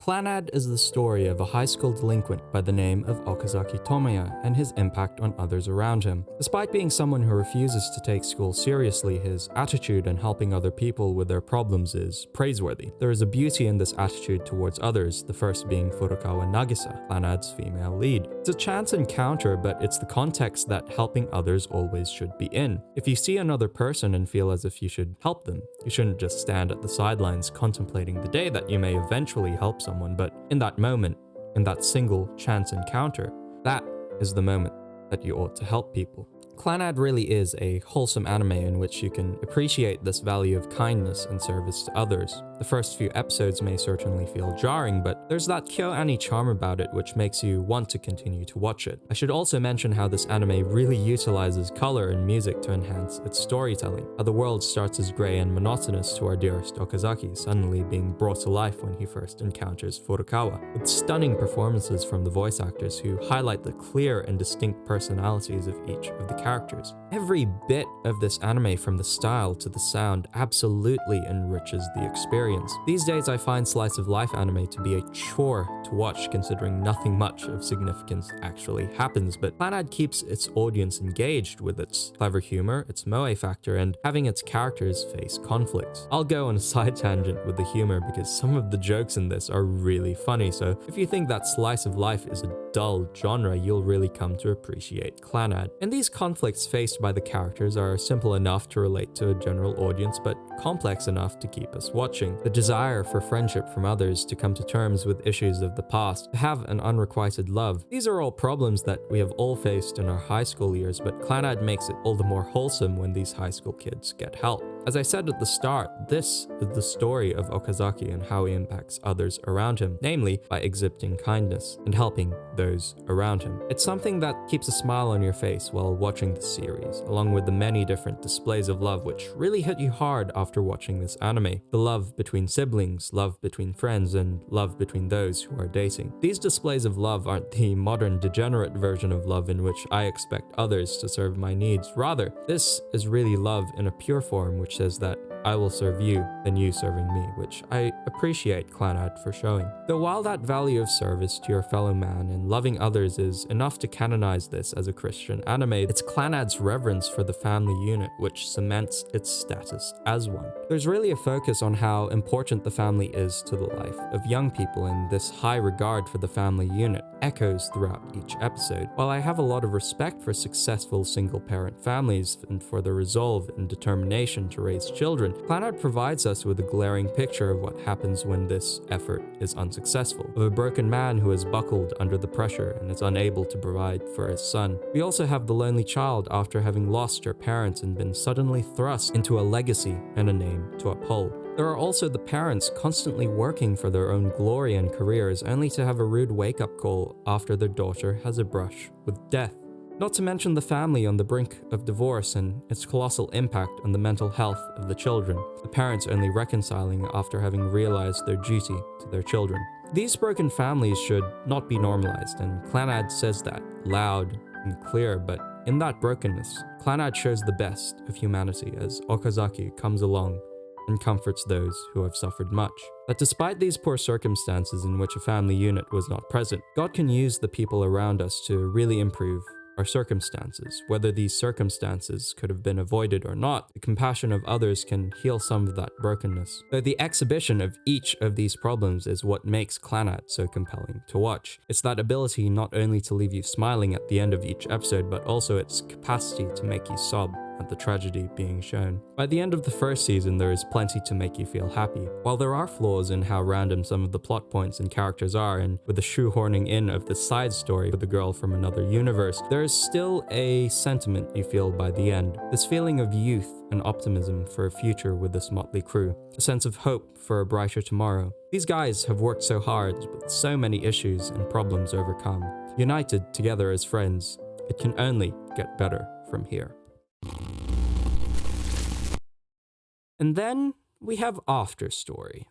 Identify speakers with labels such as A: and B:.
A: Clannad is the story of a high school delinquent by the name of Okazaki Tomoya and his impact on others around him. Despite being someone who refuses to take school seriously, his attitude in helping other people with their problems is praiseworthy. There is a beauty in this attitude towards others, the first being Furukawa Nagisa, Clannad's female lead. It's a chance encounter, but it's the context that helping others always should be in. If you see another person and feel as if you should help them, you shouldn't just stand at the sidelines contemplating the day that you may eventually help someone, but in that moment, in that single chance encounter, that is the moment that you ought to help people. Clannad really is a wholesome anime in which you can appreciate this value of kindness and service to others. The first few episodes may certainly feel jarring, but there's that KyoAni charm about it which makes you want to continue to watch it. I should also mention how this anime really utilizes color and music to enhance its storytelling. How the world starts as grey and monotonous to our dearest Okazaki, suddenly being brought to life when he first encounters Furukawa, with stunning performances from the voice actors who highlight the clear and distinct personalities of each of the characters. Every bit of this anime, from the style to the sound, absolutely enriches the experience. These days I find slice of life anime to be a chore to watch, considering nothing much of significance actually happens, but Clannad keeps its audience engaged with its clever humor, its moe factor, and having its characters face conflicts. I'll go on a side tangent with the humor because some of the jokes in this are really funny, so if you think that slice of life is a dull genre, you'll really come to appreciate Clannad. And these conflicts faced by the characters are simple enough to relate to a general audience, but complex enough to keep us watching. The desire for friendship from others, to come to terms with issues of the past, to have an unrequited love. These are all problems that we have all faced in our high school years, but Clannad makes it all the more wholesome when these high school kids get help. As I said at the start, this is the story of Okazaki and how he impacts others around him, namely by exhibiting kindness and helping those around him. It's something that keeps a smile on your face while watching the series, along with the many different displays of love which really hit you hard after watching this anime. The love between siblings, love between friends, and love between those who are dating. These displays of love aren't the modern degenerate version of love in which I expect others to serve my needs. Rather, this is really love in a pure form which says that I will serve you, then you serving me, which I appreciate Clannad for showing. Though while that value of service to your fellow man and loving others is enough to canonize this as a Christian anime, it's Clannad's reverence for the family unit which cements its status as one. There's really a focus on how important the family is to the life of young people, and this high regard for the family unit echoes throughout each episode. While I have a lot of respect for successful single-parent families and for their resolve and determination to raise children, Clannad provides us with a glaring picture of what happens when this effort is unsuccessful, of a broken man who has buckled under the pressure and is unable to provide for his son. We also have the lonely child after having lost her parents and been suddenly thrust into a legacy and a name to uphold. There are also the parents constantly working for their own glory and careers, only to have a rude wake-up call after their daughter has a brush with death. Not to mention the family on the brink of divorce and its colossal impact on the mental health of the children, the parents only reconciling after having realized their duty to their children. These broken families should not be normalized, and Clannad says that loud and clear, but in that brokenness, Clannad shows the best of humanity as Okazaki comes along and comforts those who have suffered much. That despite these poor circumstances in which a family unit was not present, God can use the people around us to really improve our circumstances. Whether these circumstances could have been avoided or not, the compassion of others can heal some of that brokenness. Though the exhibition of each of these problems is what makes Clannad so compelling to watch. It's that ability not only to leave you smiling at the end of each episode, but also its capacity to make you sob at the tragedy being shown. By the end of the first season, there is plenty to make you feel happy. While there are flaws in how random some of the plot points and characters are, and with the shoehorning in of the side story with the girl from another universe, there is still a sentiment you feel by the end. This feeling of youth and optimism for a future with this motley crew. A sense of hope for a brighter tomorrow. These guys have worked so hard with so many issues and problems overcome. United together as friends, it can only get better from here. And then we have After Story.